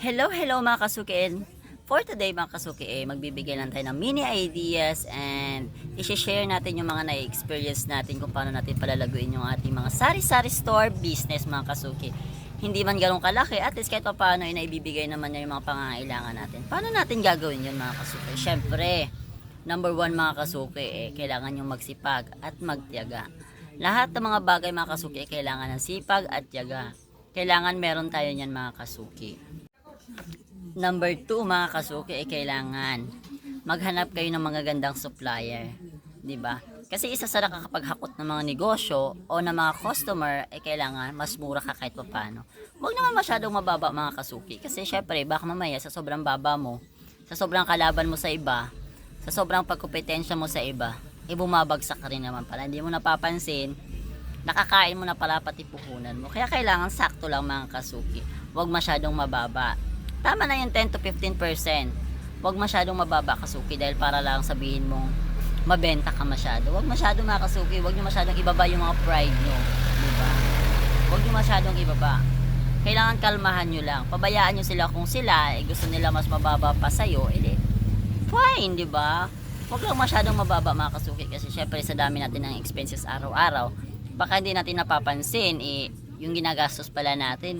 Hello mga kasukiin. For today mga kasuki, magbibigay lang tayo ng mini ideas and i-share natin yung mga na-experience natin kung paano natin palalaguin yung ating mga sari-sari store business mga kasuki. Hindi man ganun kalaki, at least kahit pa paano naibibigay naman niya yung mga pangangailangan natin. Paano natin gagawin yun mga kasuki? Syempre, number one mga kasuki, kailangan yung magsipag at magtiyaga. Lahat ng mga bagay mga kasuki, kailangan ng sipag at tiyaga. Kailangan meron tayo niyan mga kasuki. Number 2 mga kasuki, kailangan maghanap kayo ng mga gandang supplier, 'di ba? Kasi isa sa nakakapaghakot ng mga negosyo o ng mga customer kailangan mas mura ka kahit papaano. Huwag naman masyadong mababa mga kasuki, kasi syempre baka mamaya sa sobrang baba mo, sa sobrang kalaban mo sa iba, sa sobrang pagkompetensya mo sa iba, bumabagsak ka rin naman pala. Hindi mo napapansin, nakakain mo na pala pati puhunan mo. Kaya kailangan sakto lang mga kasuki. Huwag masyadong mababa. Tama na yung 10 to 15%. Huwag masyadong mababa kasuki, dahil para lang sabihin mong mabenta ka masyado. Huwag masyadong mga kasuki, huwag nyo masyadong ibaba yung mga pride nyo. Diba? Huwag nyo masyadong ibaba. Kailangan kalmahan nyo lang. Pabayaan nyo sila kung sila gusto nila mas mababa pa sa'yo. Fine, diba? Huwag lang masyadong mababa mga kasuki, kasi syempre sa dami natin ng expenses araw-araw, baka hindi natin napapansin, yung ginagastos pala natin,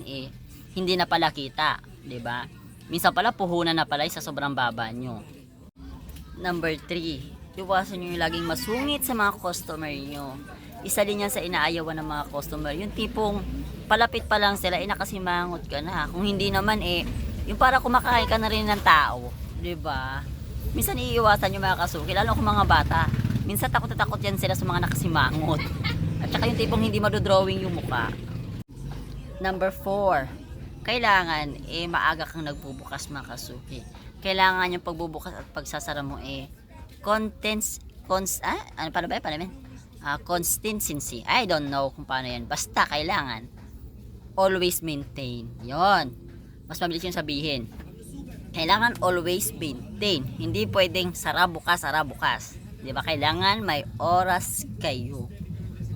hindi na pala kita. 'Di ba? Minsan pala puhunan na pala sa sobrang baba nyo. Number 3, iwasan nyo yung laging masungit sa mga customer nyo. Isa din yan sa inaayawan ng mga customer, yung tipong palapit pa lang sila, nakasimangot ka na. Kung hindi naman yung para kumakain ka na rin ng tao, 'di ba? Minsan iiwasan yung mga kasuki, lalo kung mga bata. Minsan takot na takot yan sila sa mga nakasimangot. At saka yung tipong hindi madodrawing yung muka. Number 4, kailangan maaga kang nagbubukas mga kasuki. Kailangan yung pagbubukas at pagsasara mo consistency. I don't know kung paano yan. Basta kailangan always maintain. Yon. Mas mabilis yung sabihin. Kailangan always maintain. Hindi pwedeng sara bukas. 'Di ba? Kailangan may oras kayo.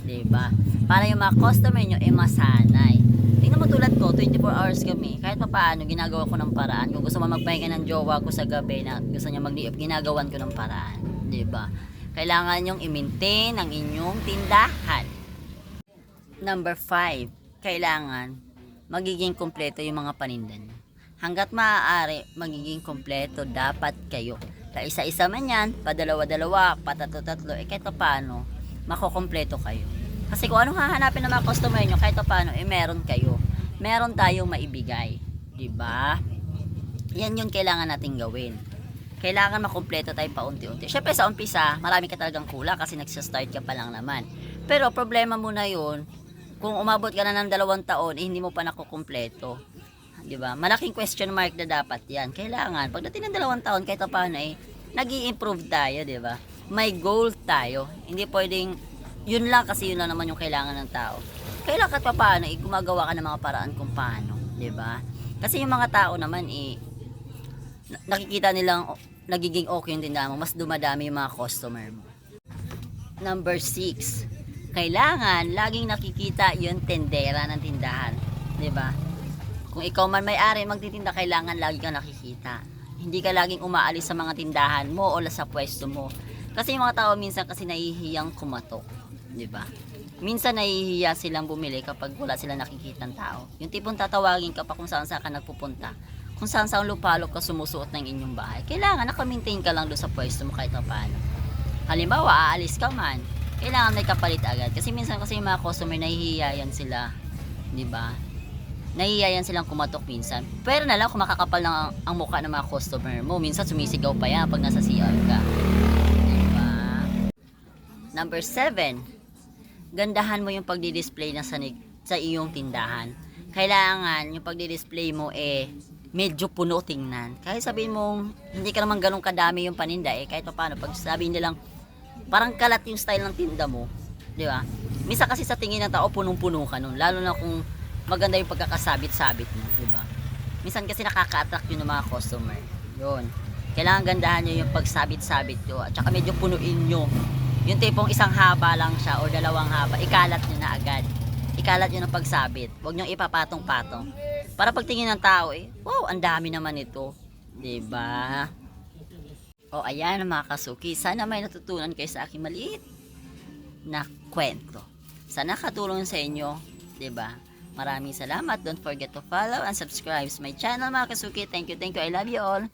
'Di ba? Para yung mga customer nyo masanay. Tingnan mo tulad ko, 24 hours kami. Kahit pa paano, ginagawa ko ng paraan. Kung gusto mo magpahinga ng jowa ko sa gabi na gusto niya mag-liop, ginagawan ko ng paraan. 'Di ba? Kailangan yung i-maintain ang inyong tindahan. Number 5, kailangan magiging kompleto yung mga paninda niyo. Hanggat maaari, magiging kompleto dapat kayo. Isa-isa man yan, padalawa-dalawa, patatlo-tatlo, kahit pa paano, makokompleto kayo. Kasi kung anong hahanapin ng mga customer nyo, kahit paano, meron kayo. Meron tayong maibigay. Diba? Yan yung kailangan nating gawin. Kailangan makumpleto tayo paunti-unti. Syempre sa umpisa, marami ka talagang kulang kasi nagsastart ka pa lang naman. Pero problema mo na yun, kung umabot ka na ng 2 taon, hindi mo pa nakukumpleto. Diba? Malaking question mark na dapat yan. Kailangan, pagdating ng 2 taon, kahit paano nag-i-improve tayo, diba? May goal tayo. Hindi pwedeng yun lang, kasi yun lang naman yung kailangan ng tao. Kailangan pa paano, gumagawa ka ng mga paraan kung paano, 'di ba? Kasi yung mga tao naman nakikita nilang nagiging okay yung tindahan mo, mas dumadami yung mga customer mo. Number 6, kailangan laging nakikita yung tendera ng tindahan, 'di ba? Kung ikaw man may-ari magtitinda, kailangan lagi kang nakikita. Hindi ka laging umaalis sa mga tindahan mo o sa pwesto mo. Kasi yung mga tao minsan kasi nahihiyang kumatok, 'di ba? Minsan nahihiya silang bumili kapag wala silang nakikitang tao. Yung tipong tatawagin ka pa kung saan ka nagpupunta. Kung saan lupalop ka sumusuot ng inyong bahay. Kailangan naka-maintain ka lang doon sa pwesto mo kahit paano. Halimbawa, aalis ka man, kailangan may kapalit agad. Kasi minsan kasi yung mga customer nahihiya yan sila, 'di ba? Nahihiya yan silang kumatok minsan. Pero na lang kung makakapal ng ang mukha ng mga customer mo, minsan sumisigaw pa yan pag nasa CR ka. Diba? Number 7, gandahan mo yung pagdi-display na sa iyong tindahan. Kailangan yung pagdi-display mo medyo puno tingnan. Kahit sabihin mo hindi ka naman ganun kadami yung paninda, kahit pa paano pag sabihin nilang parang kalat yung style ng tinda mo, di ba? Minsan kasi sa tingin ng tao punong-puno ka nun, lalo na kung maganda yung pagkakasabit-sabit mo, di ba? Minsan kasi nakaka-attract yun ng mga customer. Yun. Kailangan gandahan nyo yung pagsabit-sabit nyo, at saka medyo punuin nyo. Yung tipong isang haba lang siya o 2 haba, ikalat nyo na agad. Ikalat nyo ng pagsabit. Huwag nyo ipapatong-patong. Para pagtingin ng tao wow, ang dami naman ito. 'Di ba? O ayan mga kasuki, sana may natutunan kayo sa aking maliit na kwento. Sana katulong sa inyo, 'di ba? Maraming salamat. Don't forget to follow and subscribe to my channel mga kasuki. Thank you. I love you all.